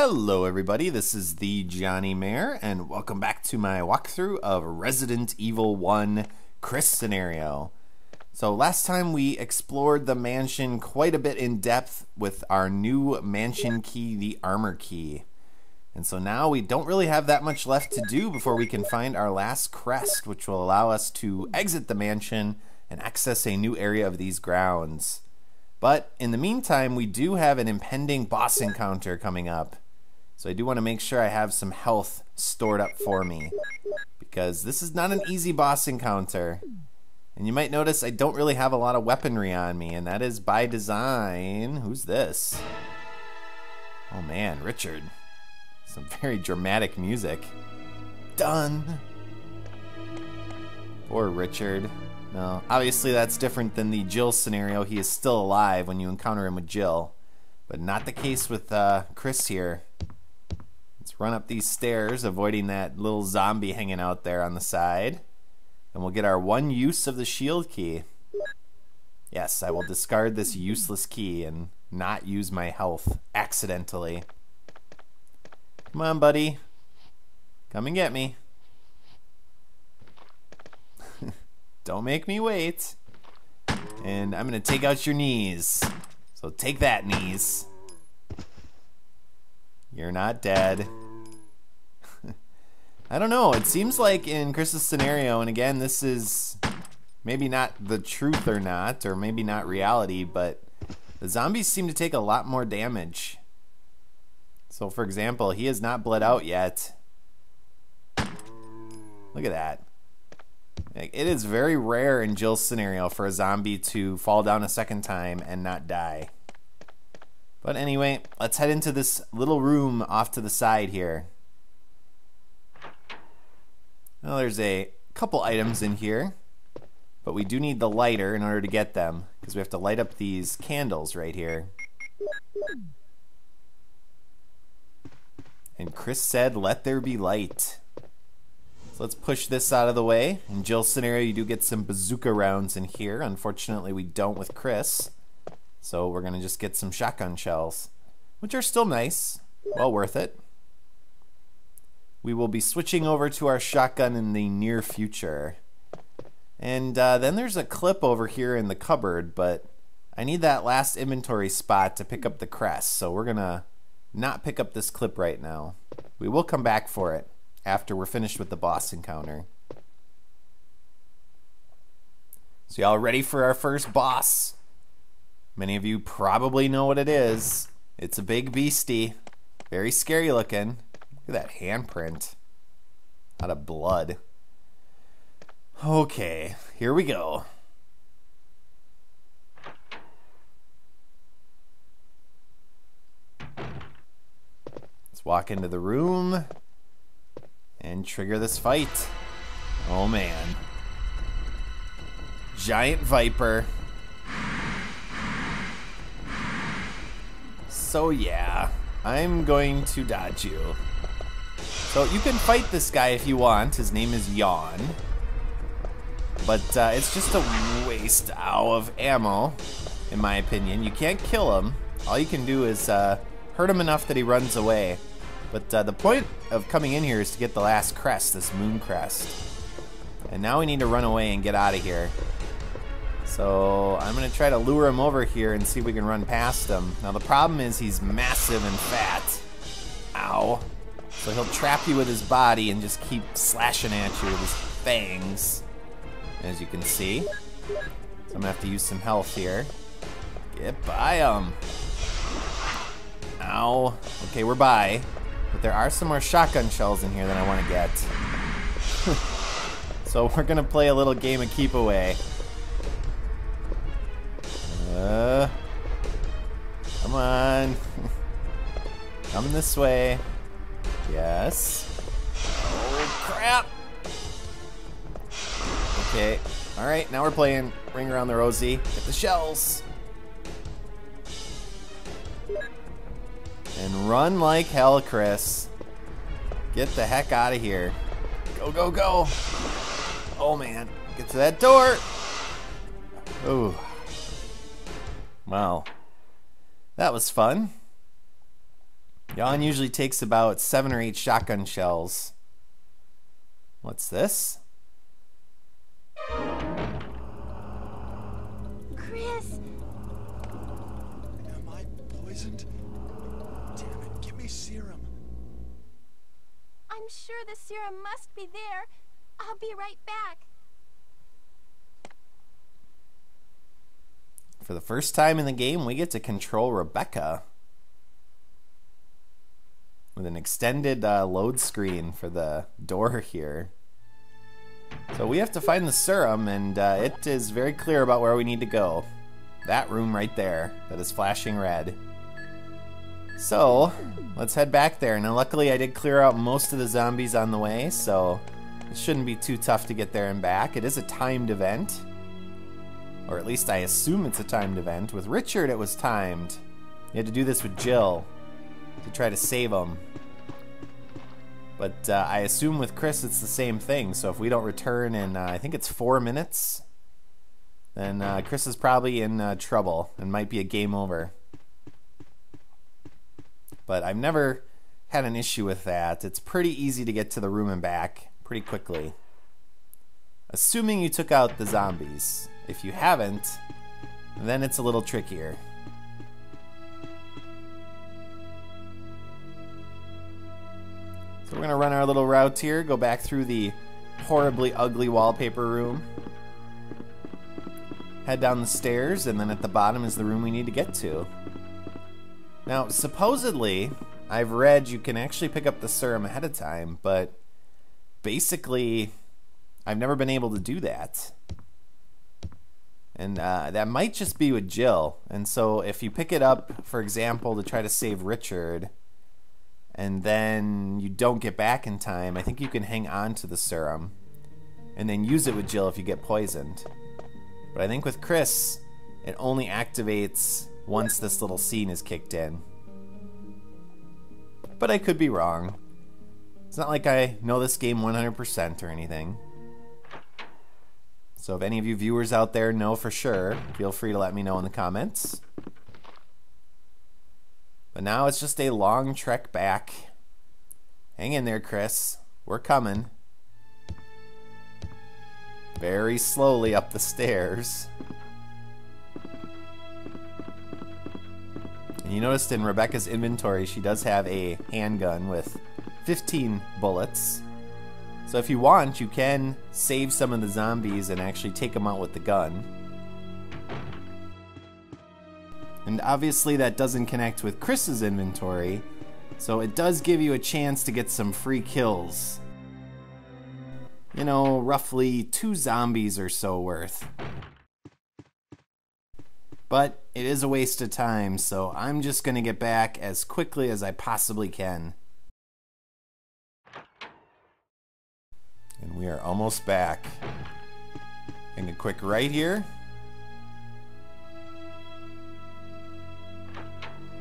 Hello everybody, this is the thejonnymar, and welcome back to my walkthrough of Resident Evil 1 Crest scenario. So last time we explored the mansion quite a bit in depth with our new mansion key, the armor key. And so now we don't really have that much left to do before we can find our last crest, which will allow us to exit the mansion and access a new area of these grounds. But in the meantime, we do have an impending boss encounter coming up. So I do want to make sure I have some health stored up for me, because this is not an easy boss encounter. And you might notice I don't really have a lot of weaponry on me, and that is by design. Who's this? Oh man, Richard. Some very dramatic music. Done. Poor Richard. No, obviously that's different than the Jill scenario. He is still alive when you encounter him with Jill. But not the case with Chris here. Let's run up these stairs, avoiding that little zombie hanging out there on the side. And we'll get our one use of the shield key. Yes, I will discard this useless key and not use my health accidentally. Come on, buddy. Come and get me. Don't make me wait. And I'm going to take out your knees. So take that, knees. You're not dead. I don't know. It seems like in Chris's scenario, and again, this is maybe not the truth or not, or maybe not reality, but the zombies seem to take a lot more damage. So, for example, he has not bled out yet. Look at that. It is very rare in Jill's scenario for a zombie to fall down a second time and not die. But anyway, let's head into this little room off to the side here. Well, there's a couple items in here, but we do need the lighter in order to get them, because we have to light up these candles right here. And Chris said, "Let there be light." So let's push this out of the way. In Jill's scenario, you do get some bazooka rounds in here. Unfortunately, we don't with Chris. So we're going to just get some shotgun shells, which are still nice. Well worth it. We will be switching over to our shotgun in the near future. And then there's a clip over here in the cupboard, but I need that last inventory spot to pick up the crest. So we're going to not pick up this clip right now. We will come back for it after we're finished with the boss encounter. So y'all ready for our first boss? Many of you probably know what it is. It's a big beastie. Very scary looking. Look at that handprint. Out of blood. Okay, here we go. Let's walk into the room and trigger this fight. Oh man. Giant Viper. So yeah, I'm going to dodge you. So you can fight this guy if you want. His name is Yawn. But it's just a waste of ammo, in my opinion. You can't kill him. All you can do is hurt him enough that he runs away. But the point of coming in here is to get the last crest, this moon crest. And now we need to run away and get out of here. So I'm going to try to lure him over here and see if we can run past him. Now the problem is he's massive and fat. Ow. So he'll trap you with his body and just keep slashing at you with his fangs, as you can see. So I'm going to have to use some health here. Get by him. Ow. Okay, we're by. But there are some more shotgun shells in here that I want to get. So we're going to play a little game of keep away. Come on. Come this way. Yes. Oh, crap. Okay. Alright, now we're playing Ring Around the Rosie. Get the shells. And run like hell, Chris. Get the heck out of here. Go, go, go. Oh, man. Get to that door. Ooh. Wow. That was fun. Yawn usually takes about 7 or 8 shotgun shells. What's this? Chris! Am I poisoned? Damn it, give me serum. I'm sure the serum must be there. I'll be right back. For the first time in the game, we get to control Rebecca with an extended load screen for the door here. So we have to find the serum, and it is very clear about where we need to go. That room right there that is flashing red. So let's head back there. Now luckily I did clear out most of the zombies on the way, so it shouldn't be too tough to get there and back. It is a timed event. Or at least I assume it's a timed event. With Richard it was timed. You had to do this with Jill to try to save him. But I assume with Chris it's the same thing. So if we don't return in, I think it's 4 minutes, then Chris is probably in trouble and might be a game over. But I've never had an issue with that. It's pretty easy to get to the room and back pretty quickly. Assuming you took out the zombies. If you haven't, then it's a little trickier. So we're going to run our little route here, go back through the horribly ugly wallpaper room, head down the stairs, and then at the bottom is the room we need to get to. Now, supposedly, I've read you can actually pick up the serum ahead of time, but basically, I've never been able to do that. And that might just be with Jill. And so if you pick it up, for example, to try to save Richard, and then you don't get back in time, I think you can hang on to the serum and then use it with Jill if you get poisoned. But I think with Chris, it only activates once this little scene is kicked in. But I could be wrong. It's not like I know this game 100% or anything. So if any of you viewers out there know for sure, feel free to let me know in the comments. But now it's just a long trek back. Hang in there, Chris. We're coming. Very slowly up the stairs. And you noticed in Rebecca's inventory, she does have a handgun with 15 bullets. So if you want, you can save some of the zombies and actually take them out with the gun. And obviously that doesn't connect with Chris's inventory, so it does give you a chance to get some free kills. You know, roughly 2 zombies or so worth. But it is a waste of time, so I'm just going to get back as quickly as I possibly can. And we are almost back. Take a quick right here.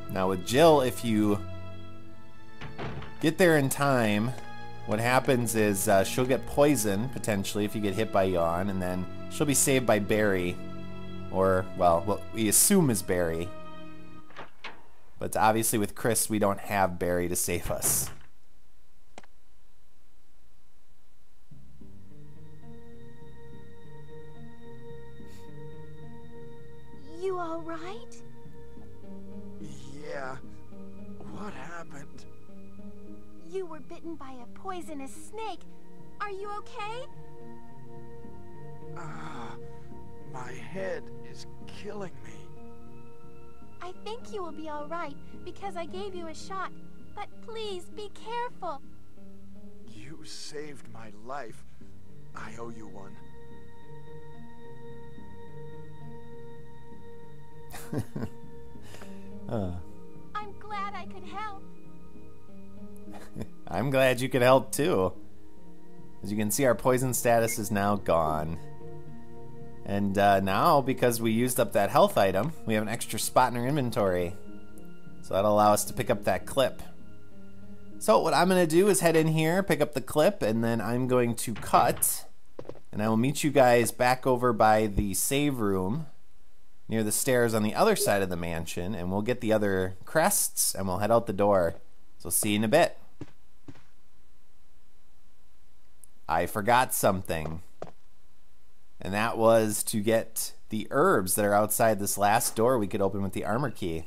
Now with Jill, if you get there in time, what happens is she'll get poisoned, potentially, if you get hit by Yawn, and then she'll be saved by Barry. Or, well, what we assume is Barry. But obviously with Chris, we don't have Barry to save us. You all right? Yeah. What happened? You were bitten by a poisonous snake. Are you okay? My head is killing me. I think you will be all right because I gave you a shot. But please be careful. You saved my life. I owe you one. I'm glad I could help. I'm glad you could help too. As you can see, our poison status is now gone. And now, because we used up that health item, we have an extra spot in our inventory. So that'll allow us to pick up that clip. So what I'm going to do is head in here, pick up the clip, and then I'm going to cut. And I will meet you guys back over by the save room near the stairs on the other side of the mansion, and we'll get the other crests, and we'll head out the door So see you in a bit. I forgot something. And that was to get the herbs that are outside this last door we could open with the armor key.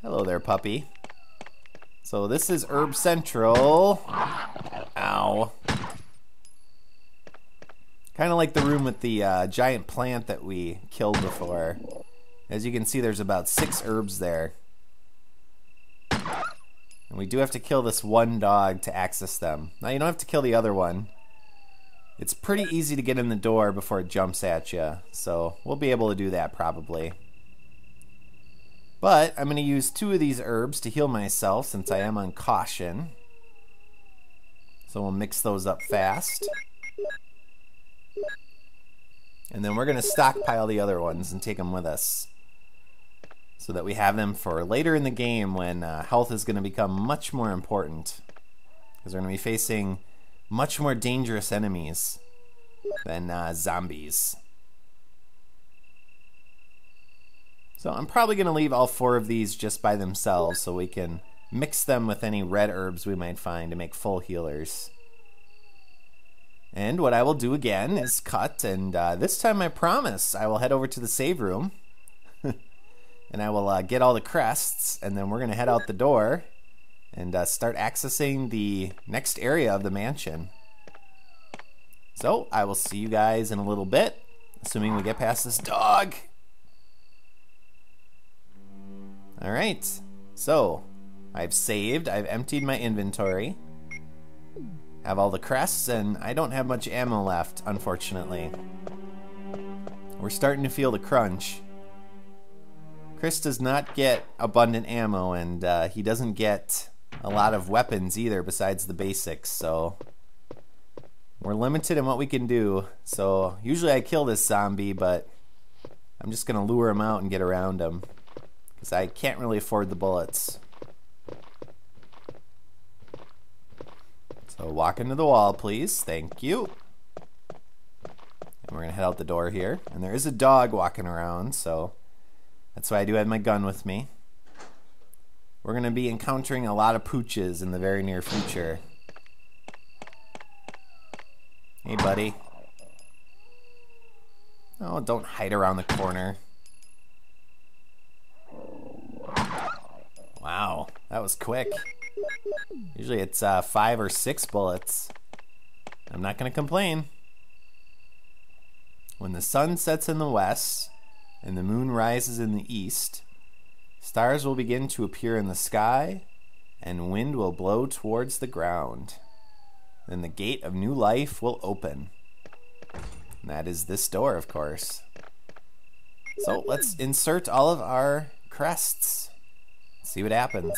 Hello there, puppy. So this is Herb Central. Ow. Kind of like the room with the giant plant that we killed before. As you can see, there's about 6 herbs there. And we do have to kill this one dog to access them. Now you don't have to kill the other one. It's pretty easy to get in the door before it jumps at you, so we'll be able to do that probably. But I'm going to use 2 of these herbs to heal myself since I am on caution. So we'll mix those up fast. And then we're going to stockpile the other ones and take them with us, so that we have them for later in the game when health is going to become much more important. Because we're going to be facing much more dangerous enemies than zombies. So I'm probably going to leave all 4 of these just by themselves so we can mix them with any red herbs we might find to make full healers. And what I will do again is cut, and this time I promise I will head over to the save room and I will get all the crests, and then we're going to head out the door and start accessing the next area of the mansion. So I will see you guys in a little bit, assuming we get past this dog. Alright, so I've saved, I've emptied my inventory, have all the crests, and I don't have much ammo left, unfortunately. We're starting to feel the crunch. Chris does not get abundant ammo, and he doesn't get a lot of weapons either besides the basics, so we're limited in what we can do. So usually I kill this zombie, but I'm just going to lure him out and get around him, because I can't really afford the bullets. So walk into the wall, please. Thank you. And we're going to head out the door here. And there is a dog walking around, so that's why I do have my gun with me. We're going to be encountering a lot of pooches in the very near future. Hey, buddy. Oh, don't hide around the corner. Wow, that was quick. Usually it's 5 or 6 bullets. I'm not going to complain. When the sun sets in the west and the moon rises in the east, stars will begin to appear in the sky and wind will blow towards the ground. Then the gate of new life will open. And that is this door, of course. So let's insert all of our crests. See what happens.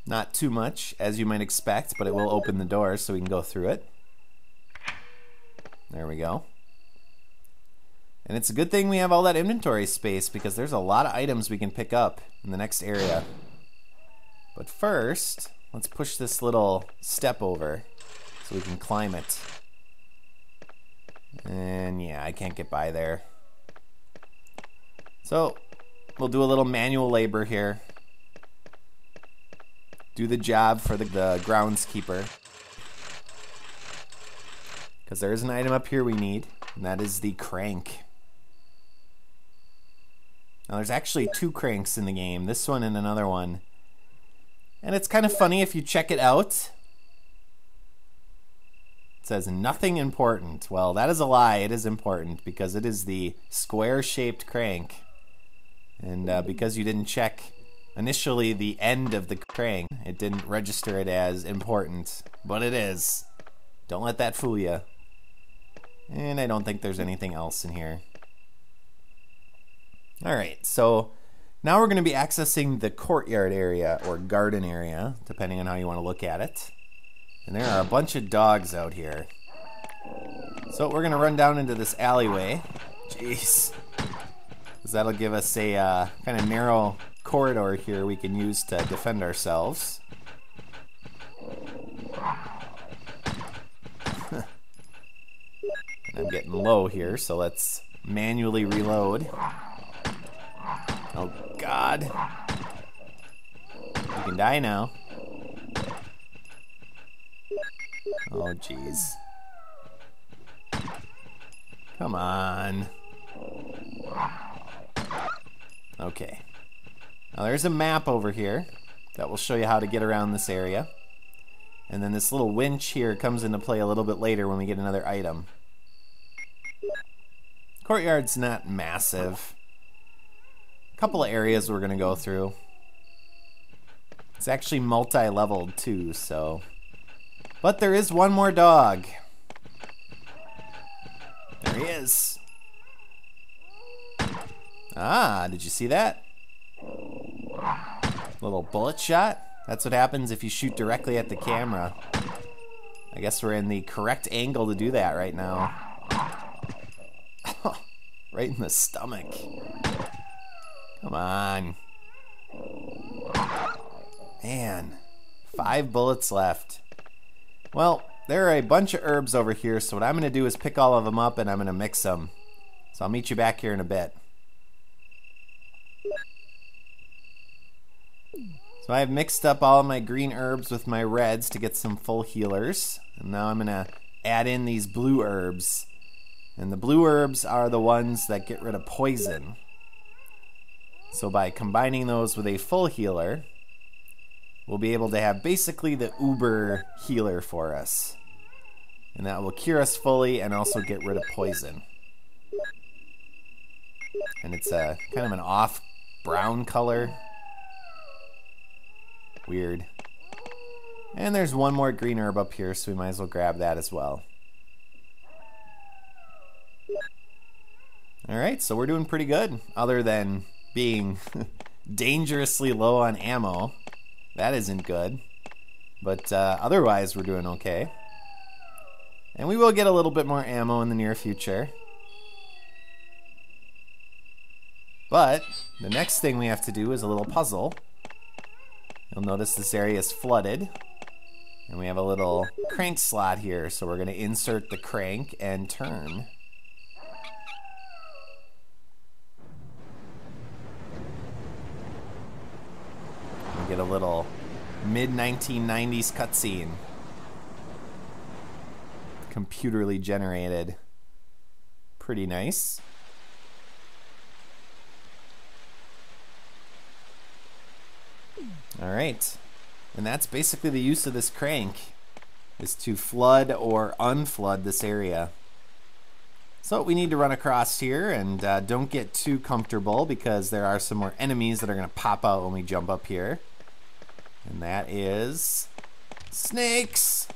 Not too much, as you might expect, but it will open the door so we can go through it. There we go. And it's a good thing we have all that inventory space, because there's a lot of items we can pick up in the next area. But first, let's push this little step over so we can climb it. And yeah, I can't get by there. So we'll do a little manual labor here. Do the job for the groundskeeper. Because there is an item up here we need, and that is the crank. Now there's actually 2 cranks in the game, this one and another one. And it's kind of funny if you check it out. It says nothing important. Well, that is a lie. It is important because it is the square-shaped crank. And because you didn't check initially the end of the crank, it didn't register it as important. But it is. Don't let that fool you. And I don't think there's anything else in here. Alright, so now we're going to be accessing the courtyard area, or garden area, depending on how you want to look at it. And there are a bunch of dogs out here. So we're going to run down into this alleyway. Jeez. Because that'll give us a kind of narrow corridor here we can use to defend ourselves. And I'm getting low here, so let's manually reload. Oh, God. You can die now. Oh, jeez. Come on. Okay. Now there's a map over here that will show you how to get around this area. And then this little winch here comes into play a little bit later when we get another item. Courtyard's not massive. A couple of areas we're going to go through. It's actually multi-leveled too, so... But there is one more dog. There he is. Ah, did you see that? Little bullet shot. That's what happens if you shoot directly at the camera. I guess we're in the correct angle to do that right now. Right in the stomach. Come on. Man, 5 bullets left. Well, there are a bunch of herbs over here, so what I'm going to do is pick all of them up and I'm going to mix them. So I'll meet you back here in a bit. So I've mixed up all of my green herbs with my reds to get some full healers. And now I'm going to add in these blue herbs. And the blue herbs are the ones that get rid of poison. So by combining those with a full healer, we'll be able to have basically the uber healer for us. And that will cure us fully and also get rid of poison. And it's a kind of an off brown color. Weird. And there's one more green herb up here, so we might as well grab that as well. Alright, so we're doing pretty good. Other than being dangerously low on ammo. That isn't good. But otherwise, we're doing okay. And we will get a little bit more ammo in the near future. But the next thing we have to do is a little puzzle. You'll notice this area is flooded. And we have a little crank slot here, so we're going to insert the crank and turn. We get a little mid-1990s cutscene. Computerly generated. Pretty nice. Alright, and that's basically the use of this crank, is to flood or unflood this area. So we need to run across here, and don't get too comfortable because there are some more enemies that are going to pop out when we jump up here. And that is snakes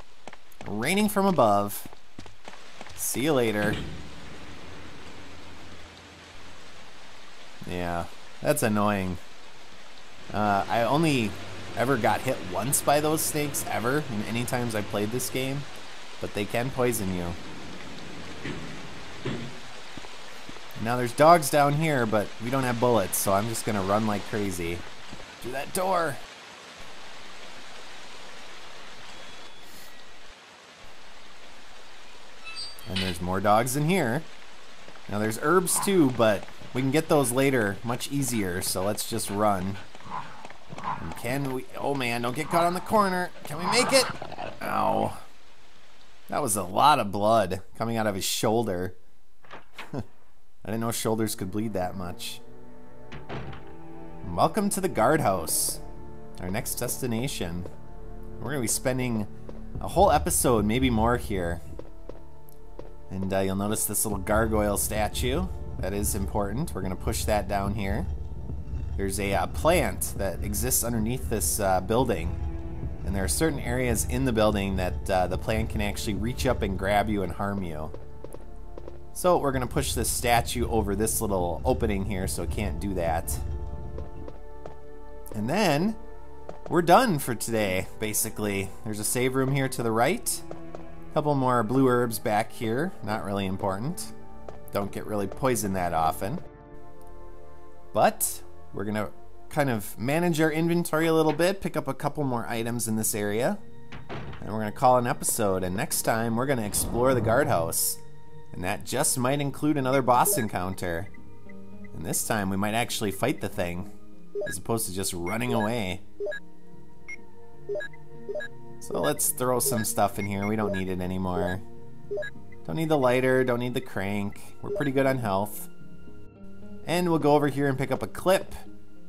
raining from above. See you later. Yeah, that's annoying. I only ever got hit once by those snakes, ever, in any times I played this game, but they can poison you. Now there's dogs down here, but we don't have bullets, so I'm just gonna run like crazy. Through that door! And there's more dogs in here. Now there's herbs too, but we can get those later much easier, so let's just run. And can we... Oh man, don't get caught on the corner. Can we make it? Ow. That was a lot of blood coming out of his shoulder. I didn't know shoulders could bleed that much. Welcome to the Guardhouse, our next destination. We're going to be spending a whole episode, maybe more here. And you'll notice this little gargoyle statue. That is important. We're going to push that down here. There's a plant that exists underneath this building. And there are certain areas in the building that the plant can actually reach up and grab you and harm you. So we're going to push this statue over this little opening here so it can't do that. And then we're done for today, basically. There's a save room here to the right. A couple more blue herbs back here. Not really important. Don't get really poisoned that often. But we're going to kind of manage our inventory a little bit, pick up a couple more items in this area, and we're going to call an episode. And next time, we're going to explore the guardhouse. And that just might include another boss encounter. And this time we might actually fight the thing, as opposed to just running away. So let's throw some stuff in here. We don't need it anymore. Don't need the lighter, don't need the crank. We're pretty good on health. And we'll go over here and pick up a clip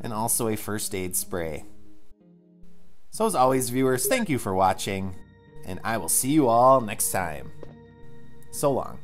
and also a first aid spray. So as always, viewers, thank you for watching, and I will see you all next time. So long.